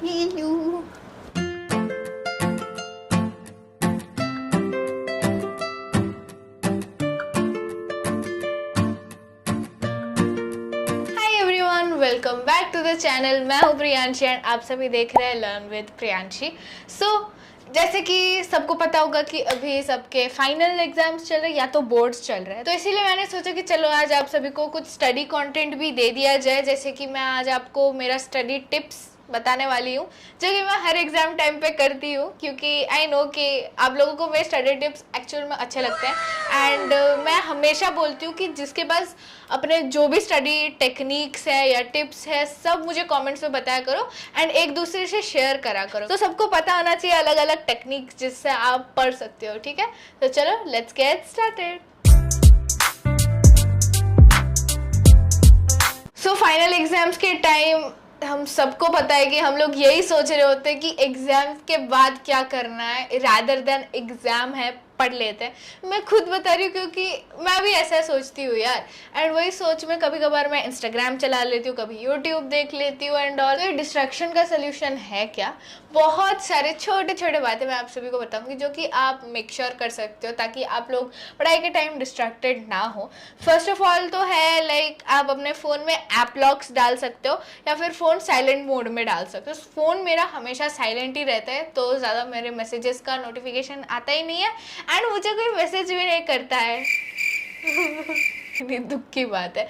You. Welcome back to the channel. मैं हूँ Priyanshi and आप सभी देख रहे हैं लर्न विद प्रियांशी। जैसे कि सबको पता होगा कि अभी सबके फाइनल एग्जाम्स चल रहे हैं या तो बोर्ड्स चल रहे हैं, तो इसीलिए मैंने सोचा कि चलो आज आप सभी को कुछ स्टडी कंटेंट भी दे दिया जाए। जैसे कि मैं आज आपको मेरा स्टडी टिप्स बताने वाली हूँ जो कि मैं हर एग्जाम टाइम पे करती हूँ, क्योंकि आई नो कि आप लोगों को मेरे स्टडी टिप्स एक्चुअल में अच्छे लगते हैं। एंड मैं हमेशा बोलती हूँ कि जिसके पास अपने जो भी स्टडी टेक्निक्स है या टिप्स है सब मुझे कमेंट्स में बताया करो एंड एक दूसरे से शेयर करा करो। तो सबको पता होना चाहिए अलग अलग टेक्निक्स जिससे आप पढ़ सकते हो, ठीक है? तो चलो let's get started. Final exams के टाइम हम सबको पता है कि हम लोग यही सोच रहे होते हैं कि एग्जाम के बाद क्या करना है, रादर देन एग्जाम है पढ़ लेते हैं। मैं खुद बता रही हूँ क्योंकि मैं भी ऐसा सोचती हूँ यार। एंड वही सोच में कभी कभार मैं इंस्टाग्राम चला लेती हूँ, कभी यूट्यूब देख लेती हूँ एंड ऑल। तो डिस्ट्रैक्शन का सोल्यूशन है क्या? बहुत सारे छोटे छोटे बातें मैं आप सभी को बताऊंगी जो कि आप मेक श्योर कर सकते हो ताकि आप लोग पढ़ाई के टाइम डिस्ट्रैक्टेड ना हो। फर्स्ट ऑफ ऑल तो है लाइक आप अपने फ़ोन में ऐप लॉक्स डाल सकते हो या फिर फ़ोन साइलेंट मोड में डाल सकते हो। फ़ोन मेरा हमेशा साइलेंट ही रहता है तो ज़्यादा मेरे मैसेजेस का नोटिफिकेशन आता ही नहीं है एंड मुझे कोई मैसेज भी नहीं करता है। दुख की बात है।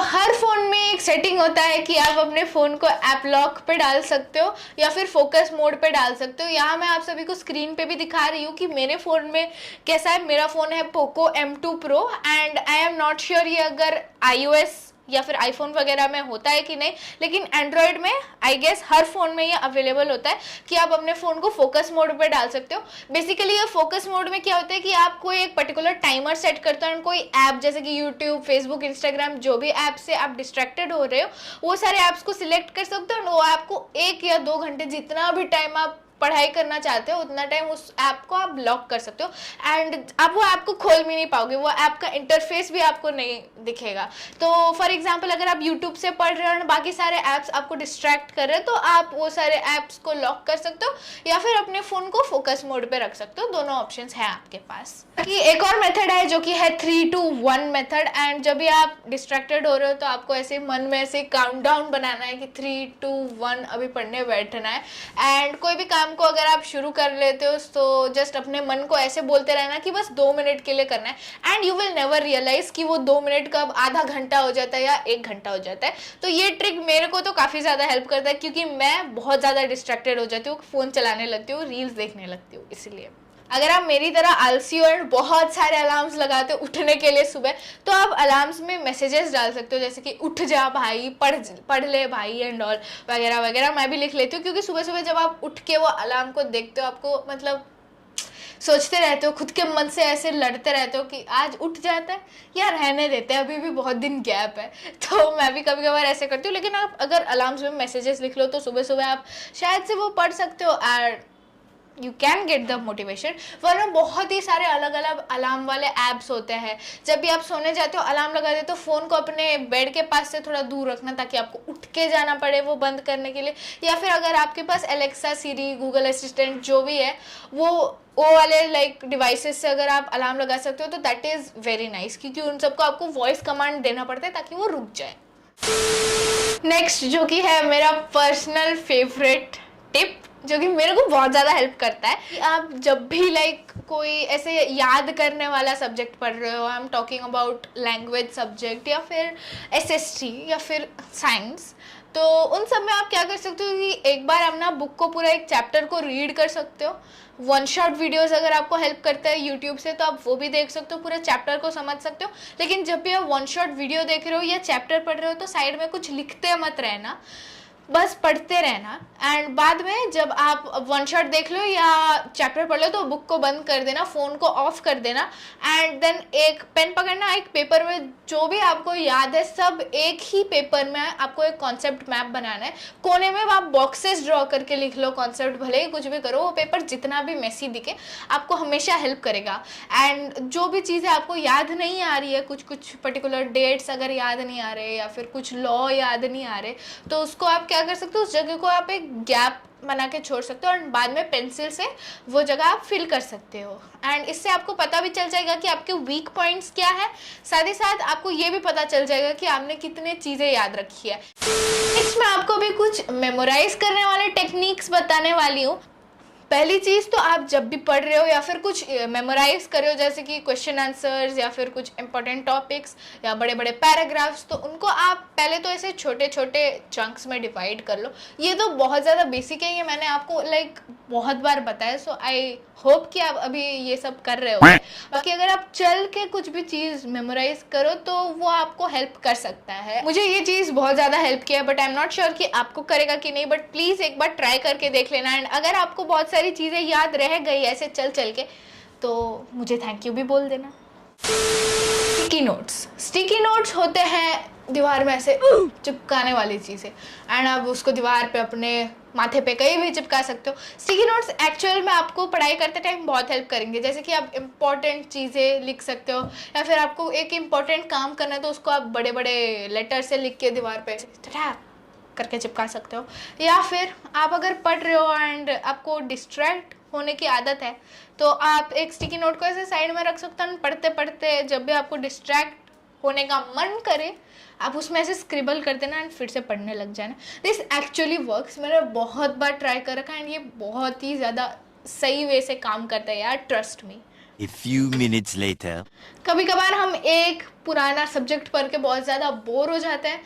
हर फोन में एक सेटिंग होता है कि आप अपने फोन को ऐप लॉक पे डाल सकते हो या फिर फोकस मोड पे डाल सकते हो। यहाँ मैं आप सभी को स्क्रीन पे भी दिखा रही हूँ कि मेरे फोन में कैसा है। मेरा फोन है Poco M2 Pro and I am not sure ये अगर iOS या फिर आईफोन वगैरह में होता है कि नहीं, लेकिन एंड्रॉयड में आई गेस हर फोन में ये अवेलेबल होता है कि आप अपने फोन को फोकस मोड पे डाल सकते हो। बेसिकली ये फोकस मोड में क्या होता है कि आप कोई एक पर्टिकुलर टाइमर सेट करते हो, कोई ऐप जैसे कि यूट्यूब, फेसबुक, इंस्टाग्राम, जो भी ऐप से आप डिस्ट्रैक्टेड हो रहे हो वो सारे ऐप्स को सिलेक्ट कर सकते हो। वो आपको 1 या 2 घंटे जितना भी टाइम आप पढ़ाई करना चाहते हो उतना टाइम उस ऐप को आप ब्लॉक कर सकते हो एंड आप वो ऐप को खोल भी नहीं पाओगे, वो ऐप का इंटरफेस भी आपको नहीं दिखेगा। तो फॉर एग्जांपल अगर आप यूट्यूब से पढ़ रहे हो और बाकी सारे ऐप्स आपको डिस्ट्रैक्ट कर रहे हो तो आप वो सारे ऐप्स को लॉक कर सकते हो या फिर अपने फ़ोन को फोकस मोड पे रख सकते हो। दोनों ऑप्शंस हैं आपके पास। कि एक और मेथड है जो कि है 3 to 1 मेथड। एंड जब भी आप डिस्ट्रैक्टेड हो रहे हो तो आपको ऐसे मन में ऐसे काउंटडाउन बनाना है कि 3 to 1 अभी पढ़ने बैठना है। एंड कोई भी काम को अगर आप शुरू कर लेते हो तो जस्ट अपने मन को ऐसे बोलते रहना कि बस 2 मिनट के लिए करना है and you will never realise कि वो 2 मिनट कब आधा घंटा हो जाता है या 1 घंटा हो जाता है। तो ये ट्रिक मेरे को तो काफ़ी ज़्यादा हेल्प करता है क्योंकि मैं बहुत ज़्यादा डिस्ट्रैक्टेड हो जाती हूँ, फ़ोन चलाने लगती हूँ, रील्स देखने लगती हूँ। इसलिए अगर आप मेरी तरह आलसी हो और बहुत सारे अलार्म्स लगाते हो उठने के लिए सुबह, तो आप अलार्म्स में मैसेजेस डाल सकते हो जैसे कि उठ जा भाई, पढ़ ले भाई एंड ऑल वगैरह वगैरह। मैं भी लिख लेती हूँ क्योंकि सुबह सुबह जब आप उठ के वो अलार्म को देखते हो आपको मतलब सोचते रहते हो, खुद के मन से ऐसे लड़ते रहते हो कि आज उठ जाता है या रहने देते हैं, अभी भी बहुत दिन गैप है। तो मैं भी कभी कभार ऐसे करती हूँ। लेकिन आप अगर अलार्म्स में मैसेजेस लिख लो तो सुबह सुबह आप शायद से वो पढ़ सकते हो and you can get the motivation. वरना बहुत ही सारे अलग अलग अलार्म वाले ऐप्स होते हैं। जब भी आप सोने जाते हो अलार्म लगा देते हो, फ़ोन को अपने बेड के पास से थोड़ा दूर रखना ताकि आपको उठ के जाना पड़े वो बंद करने के लिए। या फिर अगर आपके पास एलेक्सा, सीरी, गूगल असिस्टेंट जो भी है वो वाले लाइक डिवाइसेस से अगर आप अलार्म लगा सकते हो तो दैट इज़ वेरी नाइस, क्योंकि उन सबको आपको वॉइस कमांड देना पड़ता है ताकि वो रुक जाए। नेक्स्ट जो कि है मेरा पर्सनल फेवरेट टिप जो कि मेरे को बहुत ज़्यादा हेल्प करता है कि आप जब भी लाइक कोई ऐसे याद करने वाला सब्जेक्ट पढ़ रहे हो, I am talking about language subject या फिर SST या फिर साइंस, तो उन सब में आप क्या कर सकते हो कि एक बार अपना बुक को पूरा एक चैप्टर को रीड कर सकते हो। 1 शॉट वीडियोस अगर आपको हेल्प करता है यूट्यूब से तो आप वो भी देख सकते हो, पूरे चैप्टर को समझ सकते हो। लेकिन जब भी आप 1 शॉट वीडियो देख रहे हो या चैप्टर पढ़ रहे हो तो साइड में कुछ लिखते मत रहना, बस पढ़ते रहना। एंड बाद में जब आप 1 शॉट देख लो या चैप्टर पढ़ लो तो बुक को बंद कर देना, फ़ोन को ऑफ कर देना एंड देन एक पेन पकड़ना, एक पेपर में जो भी आपको याद है सब एक ही पेपर में आपको एक कॉन्सेप्ट मैप बनाना है। कोने में आप बॉक्सेस ड्रॉ करके लिख लो कॉन्सेप्ट, भले ही कुछ भी करो, वो पेपर जितना भी मेसी दिखे आपको हमेशा हेल्प करेगा। एंड जो भी चीज़ें आपको याद नहीं आ रही है, कुछ पर्टिकुलर डेट्स अगर याद नहीं आ रहे या फिर कुछ लॉ याद नहीं आ रहे, तो उसको आप क्या कर सकते हो, उस जगह को आप एक गैप बना के छोड़ सकते हो और बाद में पेंसिल से वो जगह आप फिल कर सकते हो। एंड इससे आपको पता भी चल जाएगा कि आपके वीक पॉइंट्स क्या है, साथ ही साथ आपको ये भी पता चल जाएगा कि आपने कितने चीज़ें याद रखी है। नेक्स्ट मैं आपको भी कुछ मेमोराइज करने वाले टेक्निक्स बताने वाली हूँ। पहली चीज़ तो आप जब भी पढ़ रहे हो या फिर कुछ मेमोराइज कर रहे हो, जैसे कि क्वेश्चन आंसर्स या फिर कुछ इंपॉर्टेंट टॉपिक्स या बड़े बड़े पैराग्राफ्स, तो उनको आप पहले तो ऐसे छोटे छोटे चंक्स में डिवाइड कर लो। ये तो बहुत ज़्यादा बेसिक है, ये मैंने आपको बहुत बार बताया, सो आई होप कि आप अभी ये सब कर रहे हो। बाकी अगर आप चल के कुछ भी चीज़ मेमोराइज करो तो वो आपको हेल्प कर सकता है। मुझे ये चीज़ बहुत ज़्यादा हेल्प किया, but I am not sure कि आपको करेगा कि नहीं, बट प्लीज़ एक बार ट्राई करके देख लेना। एंड अगर आपको बहुत सारी चीज़ें याद रह गई ऐसे चल चल के, तो मुझे थैंक यू भी बोल देना। स्टिकी नोट्स होते हैं दीवार में ऐसे चिपकाने वाली चीज़ें, एंड आप उसको दीवार पे अपने माथे पे कहीं भी चिपका सकते हो। स्टिकी नोट्स एक्चुअल में आपको पढ़ाई करते टाइम बहुत हेल्प करेंगे, जैसे कि आप इम्पॉर्टेंट चीज़ें लिख सकते हो, या फिर आपको एक इम्पॉर्टेंट काम करना है तो उसको आप बड़े बड़े लेटर से लिख के दीवार पे करके चिपका सकते हो। या फिर आप अगर पढ़ रहे हो एंड आपको डिस्ट्रैक्ट होने की आदत है तो आप एक स्टिकी नोट को ऐसे साइड में रख सकते हो, पढ़ते पढ़ते जब भी आपको डिस्ट्रैक्ट होने का मन करे आप उसमें ऐसे स्क्रिबल कर देना एंड फिर से पढ़ने लग जाना। दिस एक्चुअली वर्क्स, मैंने बहुत बार ट्राई कर रखा है एंड ये बहुत ही ज़्यादा सही वे से काम करता है यार, trust me. A few minutes later. कभी कभार हम एक पुराना सब्जेक्ट पढ़ के बहुत ज़्यादा बोर हो जाते हैं,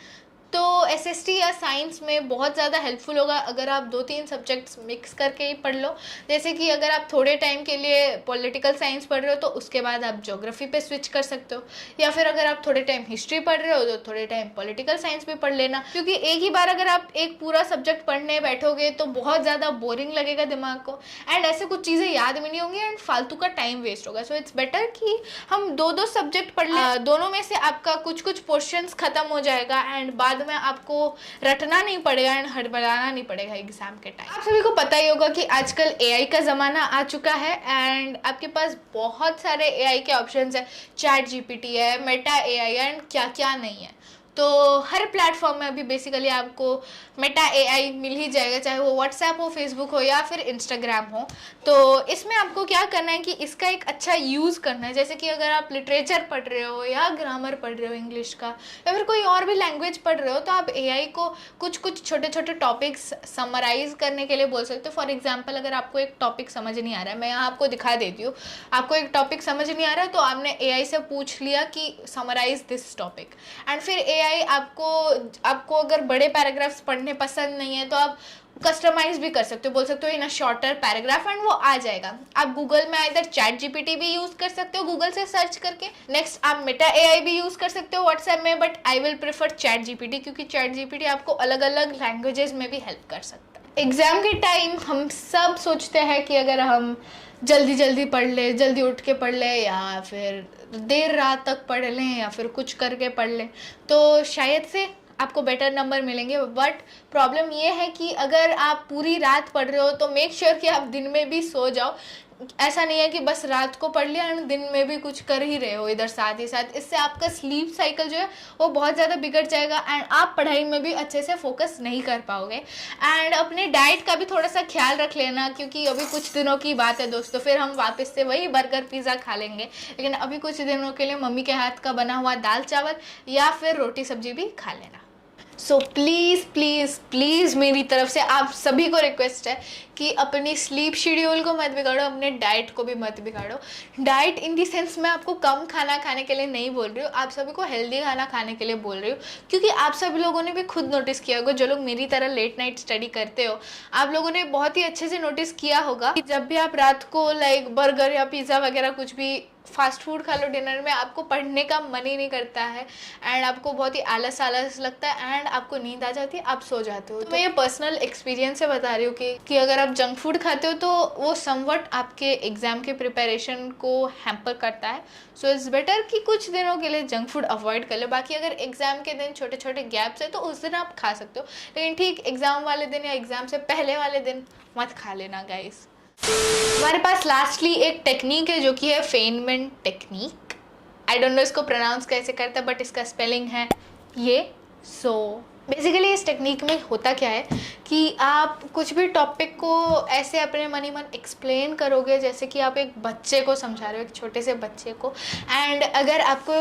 तो एसएसटी या साइंस में बहुत ज़्यादा हेल्पफुल होगा अगर आप 2-3 सब्जेक्ट्स मिक्स करके ही पढ़ लो। जैसे कि अगर आप थोड़े टाइम के लिए पॉलिटिकल साइंस पढ़ रहे हो तो उसके बाद आप ज्योग्राफी पे स्विच कर सकते हो, या फिर अगर आप थोड़े टाइम हिस्ट्री पढ़ रहे हो तो थोड़े टाइम पॉलिटिकल साइंस भी पढ़ लेना, क्योंकि एक ही बार अगर आप एक पूरा सब्जेक्ट पढ़ने बैठोगे तो बहुत ज़्यादा बोरिंग लगेगा दिमाग को, एंड ऐसे कुछ चीज़ें याद भी नहीं होंगी एंड फालतू का टाइम वेस्ट होगा। सो इट्स बेटर कि हम 2-2 सब्जेक्ट पढ़ लें, दोनों में से आपका कुछ कुछ पोर्शंस खत्म हो जाएगा एंड बाद में आपको रटना नहीं पड़ेगा एंड हड़बड़ाना नहीं पड़ेगा एग्जाम के टाइम। आप सभी को पता ही होगा कि आजकल एआई का ज़माना आ चुका है एंड आपके पास बहुत सारे एआई के ऑप्शंस है, चैट जीपीटी है, मेटा एआई एंड क्या क्या नहीं है। तो हर प्लेटफॉर्म में अभी बेसिकली आपको मेटा एआई मिल ही जाएगा, चाहे वो व्हाट्सएप हो, फेसबुक हो या फिर इंस्टाग्राम हो। तो इसमें आपको क्या करना है कि इसका एक अच्छा यूज़ करना है। जैसे कि अगर आप लिटरेचर पढ़ रहे हो या ग्रामर पढ़ रहे हो इंग्लिश का, या फिर कोई और भी लैंग्वेज पढ़ रहे हो, तो आप एआई को कुछ कुछ छोटे छोटे टॉपिक्स समराइज़ करने के लिए बोल सकते हो। फॉर एग्जाम्पल, अगर आपको एक टॉपिक समझ नहीं आ रहा है, मैं यहाँ आपको दिखा देती हूँ, आपको एक टॉपिक समझ नहीं आ रहा है तो आपने एआई से पूछ लिया कि समराइज दिस टॉपिक, एंड फिर एआई आपको अगर बड़े पैराग्राफ्स पढ़ने पसंद नहीं है तो आप कस्टमाइज भी कर सकते हो, बोल सकते हो इन अ शॉर्टर पैराग्राफ एंड वो आ जाएगा। आप गूगल में इधर चैट जीपीटी भी यूज कर सकते हो गूगल से सर्च करके। नेक्स्ट आप मेटा एआई भी यूज कर सकते हो व्हाट्सएप में, but I will prefer chat GPT, क्योंकि चैट जीपीटी आपको अलग अलग लैंग्वेजेस में भी हेल्प कर सकता है। एग्जाम के टाइम हम सब सोचते हैं कि अगर हम जल्दी जल्दी पढ़ ले, जल्दी उठ के पढ़ ले, या फिर देर रात तक पढ़ लें, या फिर कुछ करके पढ़ लें तो शायद से आपको बेटर नंबर मिलेंगे। बट प्रॉब्लम ये है कि अगर आप पूरी रात पढ़ रहे हो तो मेक श्योर कि आप दिन में भी सो जाओ। ऐसा नहीं है कि बस रात को पढ़ लिया और दिन में भी कुछ कर ही रहे हो इधर साथ ही साथ। इससे आपका स्लीप साइकिल जो है वो बहुत ज़्यादा बिगड़ जाएगा एंड आप पढ़ाई में भी अच्छे से फोकस नहीं कर पाओगे। एंड अपने डाइट का भी थोड़ा सा ख्याल रख लेना, क्योंकि अभी कुछ दिनों की बात है दोस्तों, फिर हम वापस से वही बर्गर पिज़्ज़ा खा लेंगे, लेकिन अभी कुछ दिनों के लिए मम्मी के हाथ का बना हुआ दाल चावल या फिर रोटी सब्जी भी खा लेना। सो प्लीज़ प्लीज़ प्लीज़ मेरी तरफ से आप सभी को रिक्वेस्ट है कि अपनी स्लीप शेड्यूल को मत बिगाड़ो, अपने डाइट को भी मत बिगाड़ो। डाइट इन दी सेंस मैं आपको कम खाना खाने के लिए नहीं बोल रही हूँ, आप सभी को हेल्दी खाना खाने के लिए बोल रही हूँ, क्योंकि आप सभी लोगों ने भी खुद नोटिस किया होगा, जो लोग मेरी तरह लेट नाइट स्टडी करते हो, आप लोगों ने बहुत ही अच्छे से नोटिस किया होगा कि जब भी आप रात को बर्गर या पिज़्ज़ा वगैरह कुछ भी फास्ट फूड खा लो डिनर में, आपको पढ़ने का मन ही नहीं करता है एंड आपको बहुत ही आलस आलस लगता है एंड आपको नींद आ जाती है, आप सो जाते हो। तो मैं ये पर्सनल एक्सपीरियंस से बता रही हूँ कि अगर आप जंक फूड खाते हो तो वो समवट आपके एग्जाम के प्रिपरेशन को हैम्पर करता है। सो इट्स बेटर कि कुछ दिनों के लिए जंक फूड अवॉइड कर लो। बाकी अगर एग्जाम के दिन छोटे छोटे गैप्स है तो उस दिन आप खा सकते हो, लेकिन ठीक एग्जाम वाले दिन या एग्जाम से पहले वाले दिन मत खा लेना गाइस। हमारे पास लास्टली एक टेक्निक है जो कि है फेनमेंट टेक्निक। आई डोंट नो इसको प्रोनाउंस कैसे करते हैं, बट इसका स्पेलिंग है ये। सो बेसिकली इस टेक्निक में होता क्या है कि आप कुछ भी टॉपिक को ऐसे अपने मन ही मन एक्सप्लेन करोगे जैसे कि आप एक बच्चे को समझा रहे हो, एक छोटे से बच्चे को। एंड अगर आपको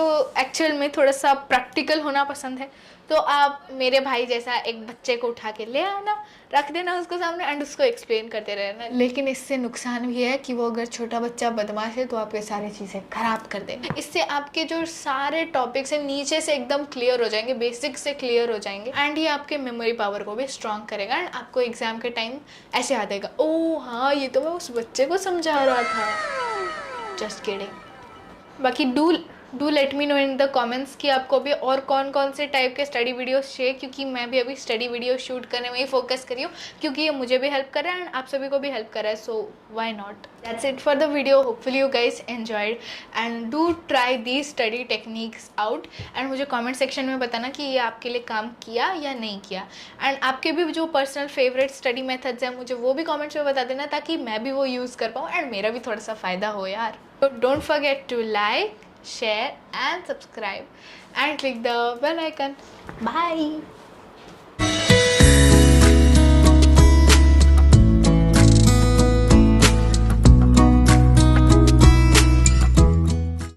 एक्चुअल में थोड़ा सा प्रैक्टिकल होना पसंद है तो आप मेरे भाई जैसा एक बच्चे को उठा के ले आना, रख देना उसको सामने एंड उसको एक्सप्लेन करते रहना। लेकिन इससे नुकसान भी है कि वो अगर छोटा बच्चा बदमाश है तो आपके सारी चीज़ें खराब कर देगा। इससे आपके जो सारे टॉपिक्स हैं नीचे से एकदम क्लियर हो जाएंगे, बेसिक से क्लियर हो जाएंगे एंड ये आपके मेमोरी पावर को भी स्ट्रॉन्ग करेगा एंड आपको एग्जाम के टाइम ऐसे याद आएगा, ओह हाँ ये तो मैं उस बच्चे को समझा रहा था। Just kidding. बाकी do let me know in the comments कि आपको भी और कौन कौन से टाइप के स्टडी वीडियोस चाहिए, क्योंकि मैं भी अभी स्टडी वीडियो शूट करने में ही फोकस करी हूँ, क्योंकि ये मुझे भी हेल्प कर रहा है एंड आप सभी को भी हेल्प कर रहा है, so why not. That's it for the video. Hopefully you guys enjoyed and do try the study techniques out and मुझे कॉमेंट सेक्शन में बताना कि ये आपके लिए काम किया या नहीं किया। एंड आपके भी जो पर्सनल फेवरेट स्टडी मेथड्स हैं मुझे वो भी कॉमेंट्स में बता देना, ताकि मैं भी वो यूज़ कर पाऊँ एंड मेरा भी थोड़ा सा फ़ायदा हो यार। तो don't forget to like, share and subscribe and click the bell icon. Bye.